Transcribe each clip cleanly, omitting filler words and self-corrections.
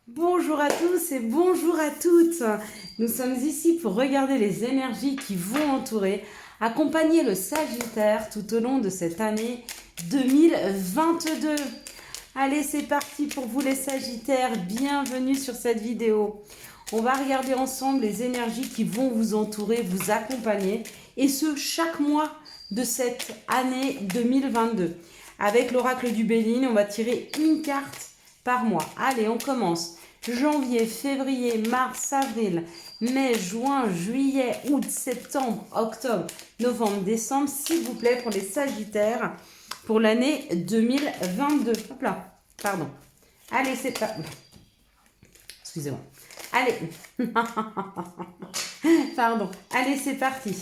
Bonjour à tous et bonjour à toutes. Nous sommes ici pour regarder les énergies qui vont entourer, accompagner le Sagittaire tout au long de cette année 2022. Allez, c'est parti pour vous les Sagittaires. Bienvenue sur cette vidéo. On va regarder ensemble les énergies qui vont vous entourer, vous accompagner, et ce, chaque mois de cette année 2022. Avec l'oracle du Béline, on va tirer une carte par mois. Allez, on commence. Janvier, février, mars, avril, mai, juin, juillet, août, septembre, octobre, novembre, décembre, s'il vous plaît, pour les Sagittaires, pour l'année 2022. Hop là, pardon. Allez, c'est pas... Excusez-moi. Allez. Pardon. Allez, c'est parti.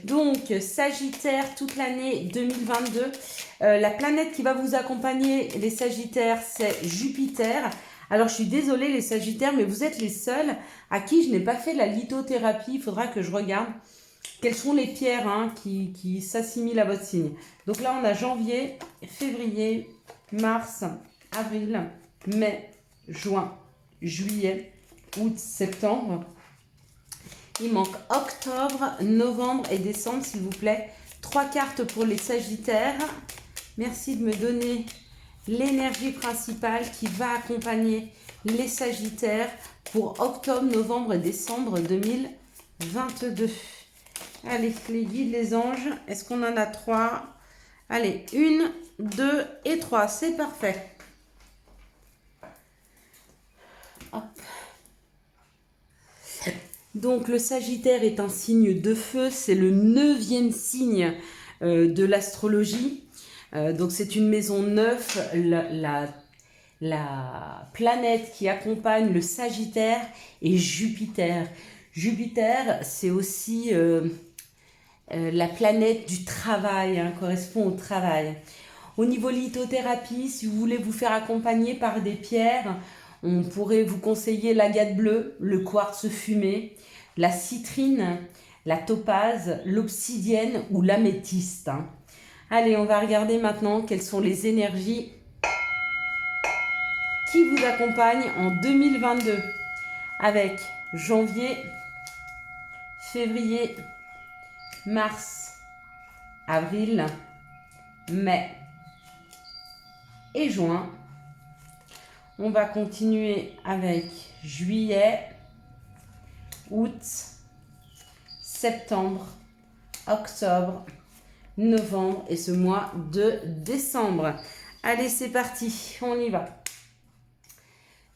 Donc, Sagittaire, toute l'année 2022. La planète qui va vous accompagner, les Sagittaires, c'est Jupiter. Alors, je suis désolée, les Sagittaires, mais vous êtes les seuls à qui je n'ai pas fait la lithothérapie. Il faudra que je regarde quelles sont les pierres qui s'assimilent à votre signe. Donc là, on a janvier, février, mars, avril, mai, juin, juillet, août, septembre. Il manque octobre, novembre et décembre, s'il vous plaît. 3 cartes pour les Sagittaires. Merci de me donner l'énergie principale qui va accompagner les Sagittaires pour octobre, novembre et décembre 2022. Allez, les guides, les anges, est-ce qu'on en a 3? Allez, 1, 2 et 3, c'est parfait. Hop. Donc le Sagittaire est un signe de feu, c'est le 9e signe de l'astrologie. Donc c'est une maison 9, la planète qui accompagne le Sagittaire est Jupiter. Jupiter, c'est aussi la planète du travail, correspond au travail. Au niveau lithothérapie, si vous voulez vous faire accompagner par des pierres, on pourrait vous conseiller l'agate bleue, le quartz fumé, la citrine, la topaze, l'obsidienne ou l'améthyste. Allez, on va regarder maintenant quelles sont les énergies qui vous accompagnent en 2022 avec janvier, février, mars, avril, mai et juin. On va continuer avec juillet, août, septembre, octobre, novembre et ce mois de décembre. Allez, c'est parti, on y va.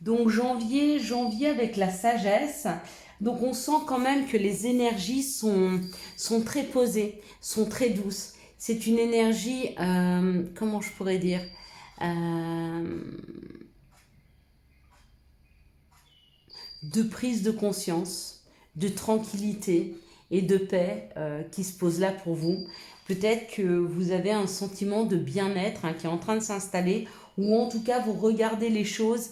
Donc janvier avec la sagesse. Donc on sent quand même que les énergies sont très posées, sont très douces. C'est une énergie, comment je pourrais dire, de prise de conscience, de tranquillité et de paix qui se pose là pour vous. Peut-être que vous avez un sentiment de bien-être qui est en train de s'installer, ou en tout cas vous regardez les choses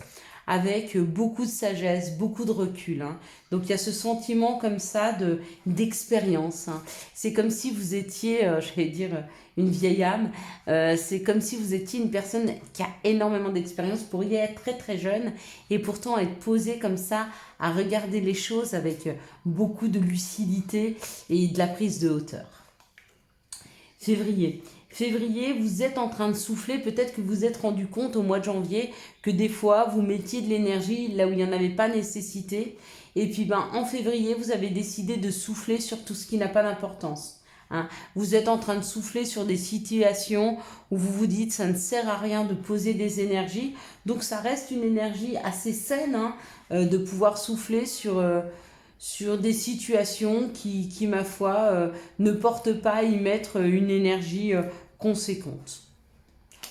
avec beaucoup de sagesse, beaucoup de recul. Donc il y a ce sentiment comme ça d'expérience. C'est comme si vous étiez, je vais dire, une vieille âme. C'est comme si vous étiez une personne qui a énormément d'expérience, vous pourriez être très très jeune et pourtant être posé comme ça à regarder les choses avec beaucoup de lucidité et de la prise de hauteur. Février. Février, vous êtes en train de souffler, peut-être que vous vous êtes rendu compte au mois de janvier que des fois vous mettiez de l'énergie là où il n'y en avait pas nécessité. Et puis en février, vous avez décidé de souffler sur tout ce qui n'a pas d'importance. Vous êtes en train de souffler sur des situations où vous vous dites ça ne sert à rien de poser des énergies. Donc ça reste une énergie assez saine de pouvoir souffler sur des situations qui ma foi, ne portent pas à y mettre une énergie conséquente.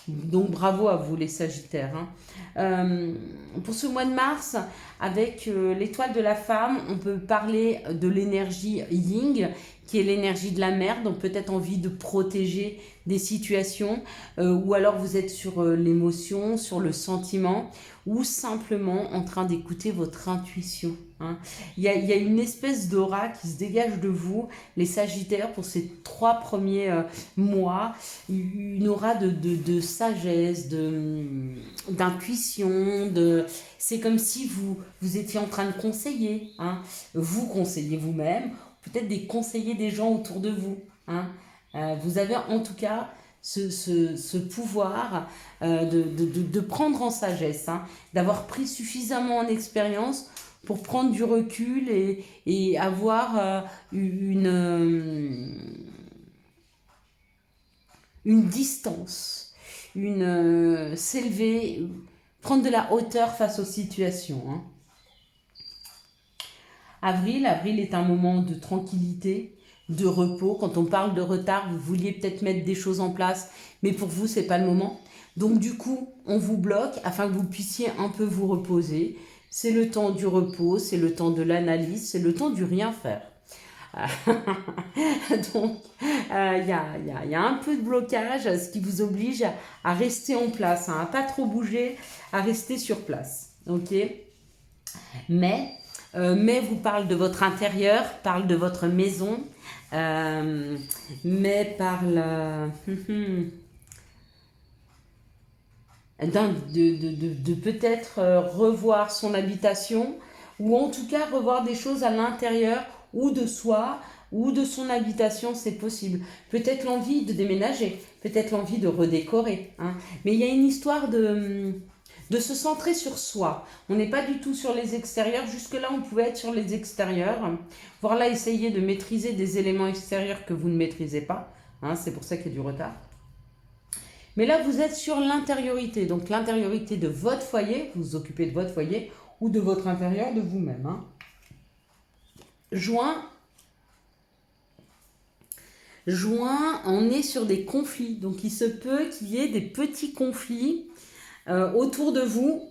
Donc bravo à vous les Sagittaires. Pour ce mois de mars, avec l'étoile de la femme, on peut parler de l'énergie Yin, qui est l'énergie de la mer, donc peut-être envie de protéger des situations, ou alors vous êtes sur l'émotion, sur le sentiment, ou simplement en train d'écouter votre intuition. Il y a une espèce d'aura qui se dégage de vous, les Sagittaires, pour ces 3 premiers mois, une aura de sagesse, d'intuition, de c'est comme si vous étiez en train de conseiller, hein. Vous conseillez vous-même, peut-être des conseillers des gens autour de vous, hein. Vous avez en tout cas ce pouvoir de prendre en sagesse, hein, d'avoir pris suffisamment en expérience pour prendre du recul et avoir une distance, s'élever, prendre de la hauteur face aux situations, hein. Avril est un moment de tranquillité, de repos. Quand on parle de retard, vous vouliez peut-être mettre des choses en place, mais pour vous, c'est pas le moment. Donc du coup, on vous bloque afin que vous puissiez un peu vous reposer. C'est le temps du repos, c'est le temps de l'analyse, c'est le temps du rien faire. Donc, il y a un peu de blocage, ce qui vous oblige à rester en place, hein, à pas trop bouger, à rester sur place. Ok. Mais vous parle de votre intérieur, parle de votre maison, mais parle de peut-être revoir son habitation, ou en tout cas revoir des choses à l'intérieur ou de soi ou de son habitation, c'est possible. Peut-être l'envie de déménager, peut-être l'envie de redécorer, hein. Mais il y a une histoire de se centrer sur soi. On n'est pas du tout sur les extérieurs. Jusque-là, on pouvait être sur les extérieurs. Voire là, essayer de maîtriser des éléments extérieurs que vous ne maîtrisez pas, hein. C'est pour ça qu'il y a du retard. Mais là, vous êtes sur l'intériorité. Donc, l'intériorité de votre foyer, vous vous occupez de votre foyer, ou de votre intérieur, de vous-même, hein. Juin, on est sur des conflits. Donc, il se peut qu'il y ait des petits conflits autour de vous,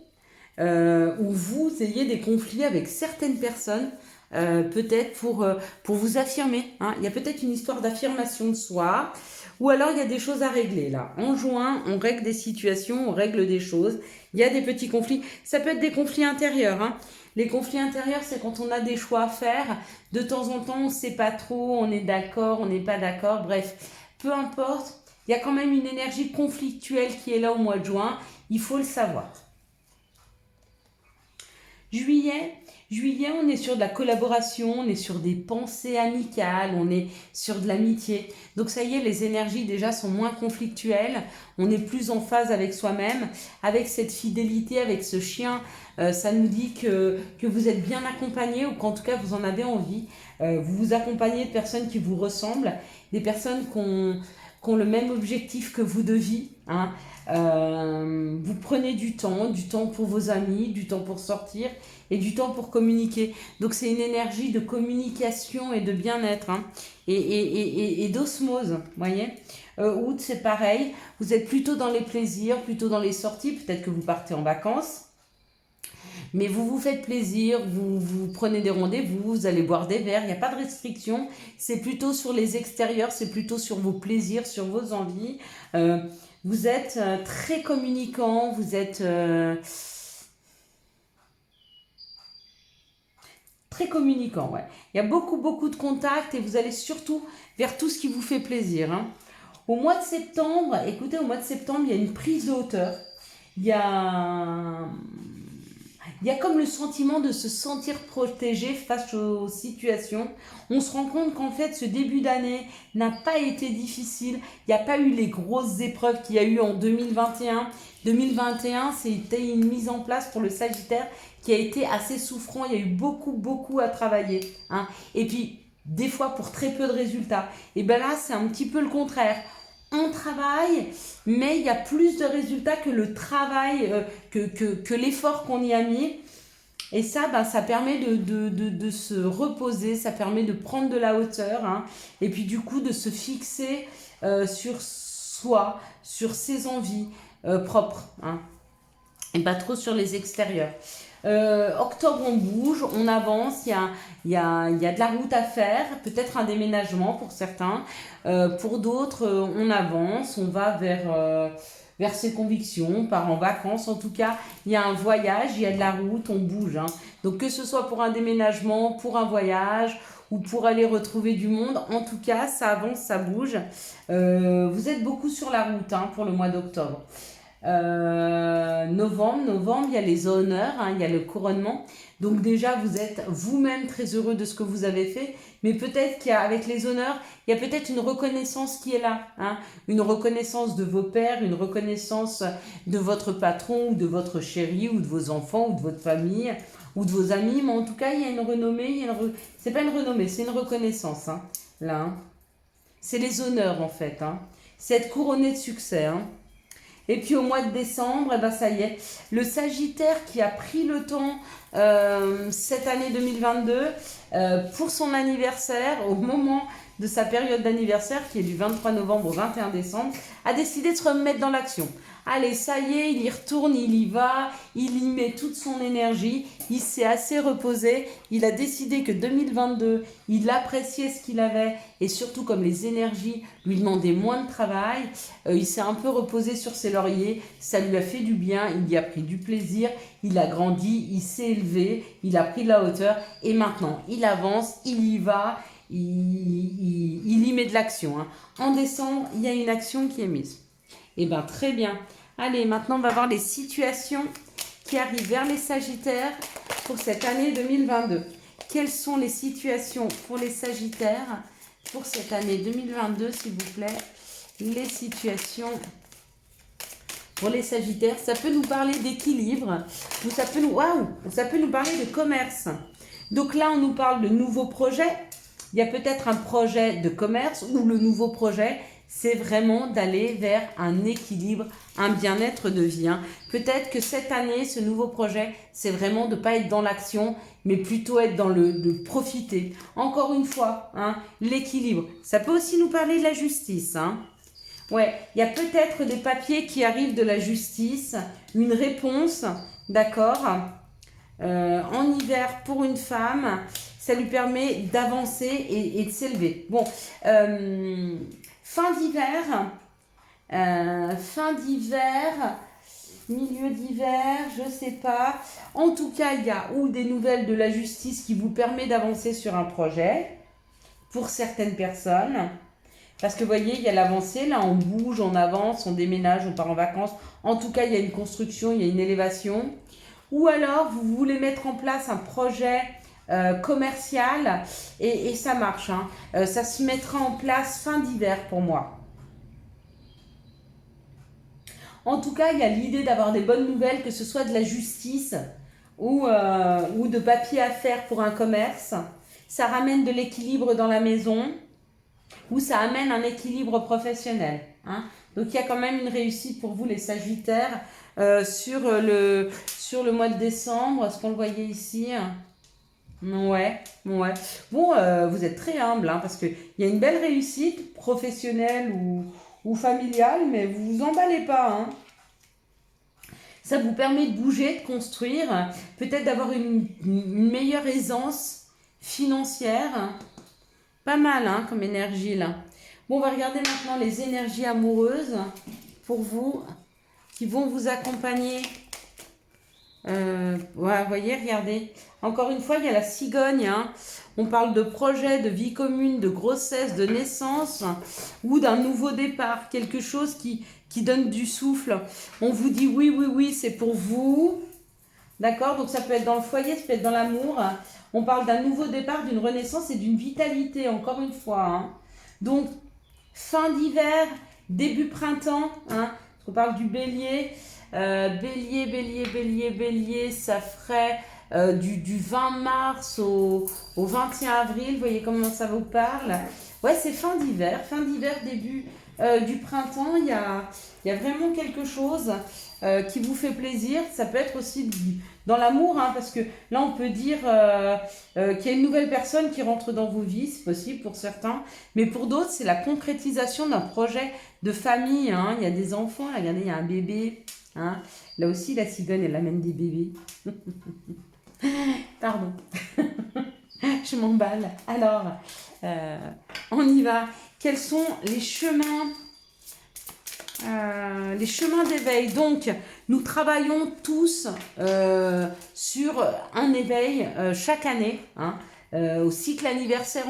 où vous ayez des conflits avec certaines personnes, peut-être pour vous affirmer, hein. Il y a peut-être une histoire d'affirmation de soi, ou alors il y a des choses à régler là. En juin, on règle des situations, on règle des choses. Il y a des petits conflits. Ça peut être des conflits intérieurs, hein. Les conflits intérieurs, c'est quand on a des choix à faire. De temps en temps, on ne sait pas trop, on est d'accord, on n'est pas d'accord. Bref, peu importe. Il y a quand même une énergie conflictuelle qui est là au mois de juin. Il faut le savoir. Juillet, on est sur de la collaboration, on est sur des pensées amicales, on est sur de l'amitié. Donc ça y est, les énergies déjà sont moins conflictuelles, on est plus en phase avec soi-même, avec cette fidélité, avec ce chien. Ça nous dit que vous êtes bien accompagné, ou qu'en tout cas vous en avez envie. Vous vous accompagnez de personnes qui vous ressemblent, des personnes qui ont le même objectif que vous de vie, hein. Vous prenez du temps pour vos amis, du temps pour sortir et du temps pour communiquer. Donc c'est une énergie de communication et de bien-être, hein, et d'osmose, voyez. Août, c'est pareil, vous êtes plutôt dans les plaisirs, plutôt dans les sorties, peut-être que vous partez en vacances. Mais vous vous faites plaisir, vous prenez des rendez-vous, vous allez boire des verres, il n'y a pas de restriction. C'est plutôt sur les extérieurs, c'est plutôt sur vos plaisirs, sur vos envies. Vous êtes très communicant, vous êtes très communicant, ouais. Il y a beaucoup de contacts et vous allez surtout vers tout ce qui vous fait plaisir, hein. Au mois de septembre, écoutez, au mois de septembre, il y a une prise de hauteur. Il y a comme le sentiment de se sentir protégé face aux situations. On se rend compte qu'en fait, ce début d'année n'a pas été difficile. Il n'y a pas eu les grosses épreuves qu'il y a eu en 2021. 2021, c'était une mise en place pour le Sagittaire qui a été assez souffrant. Il y a eu beaucoup à travailler, hein. Et puis, des fois, pour très peu de résultats. Et bien là, c'est un petit peu le contraire. On travaille, mais il y a plus de résultats que le travail, que l'effort qu'on y a mis. Et ça, ça permet de se reposer, ça permet de prendre de la hauteur, hein, et puis du coup de se fixer sur soi, sur ses envies propres, hein, et pas trop sur les extérieurs. Octobre, on bouge, on avance, il y a de la route à faire, peut-être un déménagement pour certains. Pour d'autres, on avance, on va vers ses convictions, on part en vacances. En tout cas, il y a un voyage, il y a de la route, on bouge, hein. Donc que ce soit pour un déménagement, pour un voyage ou pour aller retrouver du monde, en tout cas, ça avance, ça bouge. Vous êtes beaucoup sur la route, hein, pour le mois d'octobre. Novembre, il y a les honneurs, hein, il y a le couronnement. Donc déjà, vous êtes vous-même très heureux de ce que vous avez fait, mais peut-être qu'avec les honneurs, il y a peut-être une reconnaissance qui est là, hein, une reconnaissance de vos pères, une reconnaissance de votre patron, ou de votre chéri, ou de vos enfants, ou de votre famille, ou de vos amis, mais en tout cas, il y a une renommée, c'est pas une renommée, c'est une reconnaissance, hein, là. Hein. C'est les honneurs, en fait. Hein. C'est être couronné de succès, hein. Et puis au mois de décembre, eh ben ça y est, le Sagittaire qui a pris le temps cette année 2022 pour son anniversaire, au moment de sa période d'anniversaire qui est du 23 novembre au 21 décembre, a décidé de se remettre dans l'action. Allez, ça y est, il y retourne, il y va, il y met toute son énergie, il s'est assez reposé, il a décidé que 2022, il appréciait ce qu'il avait et surtout comme les énergies lui demandaient moins de travail, il s'est un peu reposé sur ses lauriers, ça lui a fait du bien, il y a pris du plaisir, il a grandi, il s'est élevé, il a pris de la hauteur et maintenant il avance, il y va, il y met de l'action. Hein. En décembre, il y a une action qui est mise. Eh bien, très bien. Allez, maintenant, on va voir les situations qui arrivent vers les Sagittaires pour cette année 2022. Quelles sont les situations pour les Sagittaires pour cette année 2022, s'il vous plaît? Les situations pour les Sagittaires, ça peut nous parler d'équilibre, ou ça peut nous parler de commerce. Donc là, on nous parle de nouveaux projets. Il y a peut-être un projet de commerce ou le nouveau projet, c'est vraiment d'aller vers un équilibre, un bien-être de vie. Hein. Peut-être que cette année, ce nouveau projet, c'est vraiment de ne pas être dans l'action, mais plutôt être dans de profiter. Encore une fois, hein, l'équilibre. Ça peut aussi nous parler de la justice. Hein. Ouais, il y a peut-être des papiers qui arrivent de la justice, une réponse, d'accord en hiver pour une femme, ça lui permet d'avancer et de s'élever. Bon, fin d'hiver, milieu d'hiver, je sais pas. En tout cas, il y a ou des nouvelles de la justice qui vous permet d'avancer sur un projet pour certaines personnes. Parce que vous voyez, il y a l'avancée, là on bouge, on avance, on déménage, on part en vacances. En tout cas, il y a une construction, il y a une élévation. Ou alors, vous voulez mettre en place un projet commercial et ça marche. Hein. Ça se mettra en place fin d'hiver pour moi. En tout cas, il y a l'idée d'avoir des bonnes nouvelles, que ce soit de la justice ou de papier à faire pour un commerce. Ça ramène de l'équilibre dans la maison ou ça amène un équilibre professionnel. Hein. Donc, il y a quand même une réussite pour vous, les Sagittaires, sur le mois de décembre. Est-ce qu'on le voyait ici? Ouais. Bon, vous êtes très humble, hein, parce qu'il y a une belle réussite professionnelle ou familiale, mais vous vous emballez pas. Hein. Ça vous permet de bouger, de construire, peut-être d'avoir une meilleure aisance financière. Pas mal hein, comme énergie là. Bon, on va regarder maintenant les énergies amoureuses pour vous qui vont vous accompagner. Vous voyez, regardez. Encore une fois, il y a la cigogne. Hein. On parle de projet, de vie commune, de grossesse, de naissance ou d'un nouveau départ. Quelque chose qui donne du souffle. On vous dit oui, c'est pour vous. D'accord? Donc ça peut être dans le foyer, ça peut être dans l'amour. On parle d'un nouveau départ, d'une renaissance et d'une vitalité, encore une fois. Hein. Donc, fin d'hiver, début printemps. Hein. On parle du bélier. Bélier, ça ferait du 20 mars au 21 avril. Vous voyez comment ça vous parle? Ouais, c'est fin d'hiver, début du printemps. Il y a vraiment quelque chose qui vous fait plaisir. Ça peut être aussi dans l'amour, hein, parce que là, on peut dire qu'il y a une nouvelle personne qui rentre dans vos vies, c'est possible pour certains. Mais pour d'autres, c'est la concrétisation d'un projet de famille. Hein. Il y a des enfants, là, regardez, il y a un bébé. Hein. Là aussi, la cigogne, elle amène des bébés. Pardon. Je m'emballe. Alors, on y va. Quels sont les chemins d'éveil? Donc, nous travaillons tous sur un éveil chaque année. Hein. Au cycle anniversaire,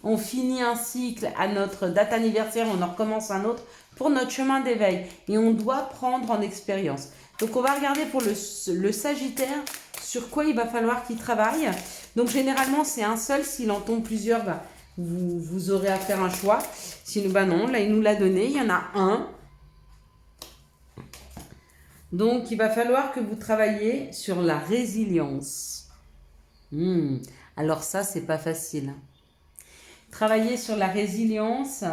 on finit un cycle, à notre date anniversaire, on en recommence un autre. pour notre chemin d'éveil. Et on doit prendre en expérience. Donc, on va regarder pour le Sagittaire sur quoi il va falloir qu'il travaille. Donc, généralement, c'est un seul. S'il en tombe plusieurs, bah, vous aurez à faire un choix. Sinon, bah non, là, il nous l'a donné. Il y en a un. Donc, il va falloir que vous travailliez sur la résilience. Alors ça, c'est pas facile. Travailler sur la résilience,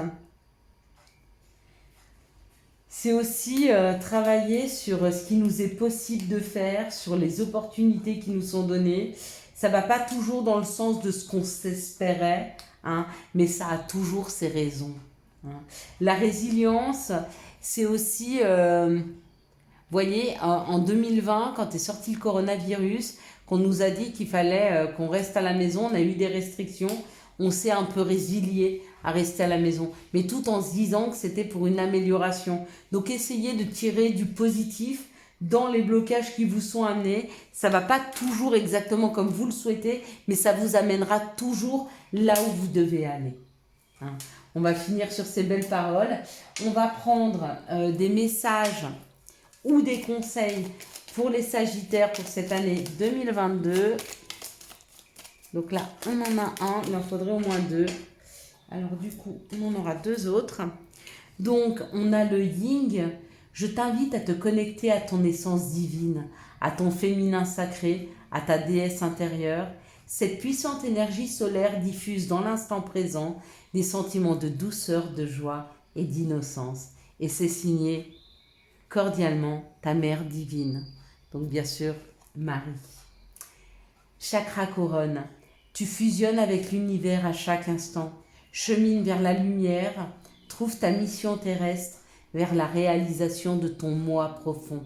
c'est aussi travailler sur ce qui nous est possible de faire, sur les opportunités qui nous sont données. Ça va pas toujours dans le sens de ce qu'on s'espérait, hein, mais ça a toujours ses raisons. Hein. La résilience, c'est aussi... voyez, en 2020, quand est sorti le coronavirus, qu'on nous a dit qu'il fallait qu'on reste à la maison, on a eu des restrictions, on s'est un peu résilié à rester à la maison, mais tout en se disant que c'était pour une amélioration. Donc essayez de tirer du positif dans les blocages qui vous sont amenés. Ça ne va pas toujours exactement comme vous le souhaitez, mais ça vous amènera toujours là où vous devez aller. Hein. On va finir sur ces belles paroles. On va prendre des messages ou des conseils pour les Sagittaires pour cette année 2022. Donc là, on en a un, il en faudrait au moins deux. Alors du coup, on en aura deux autres. Donc, on a le Yin. Je t'invite à te connecter à ton essence divine, à ton féminin sacré, à ta déesse intérieure. Cette puissante énergie solaire diffuse dans l'instant présent des sentiments de douceur, de joie et d'innocence. Et c'est signé cordialement ta mère divine. Donc bien sûr, Marie. Chakra couronne. Tu fusionnes avec l'univers à chaque instant. Chemine vers la lumière. Trouve ta mission terrestre vers la réalisation de ton moi profond.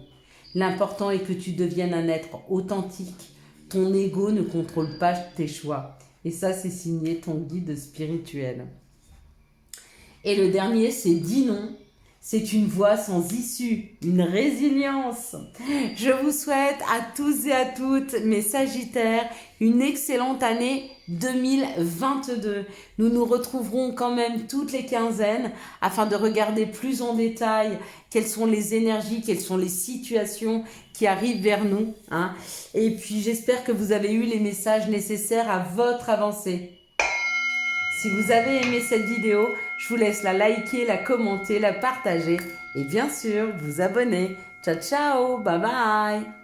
L'important est que tu deviennes un être authentique. Ton ego ne contrôle pas tes choix. Et ça, c'est signé ton guide spirituel. Et le dernier, c'est dis non. C'est une voie sans issue, une résilience. Je vous souhaite à tous et à toutes, mes Sagittaires, une excellente année 2022. Nous nous retrouverons quand même toutes les quinzaines afin de regarder plus en détail quelles sont les énergies, quelles sont les situations qui arrivent vers nous. Hein. Et puis j'espère que vous avez eu les messages nécessaires à votre avancée. Si vous avez aimé cette vidéo, je vous laisse la liker, la commenter, la partager et bien sûr vous abonner. Ciao ciao, bye bye.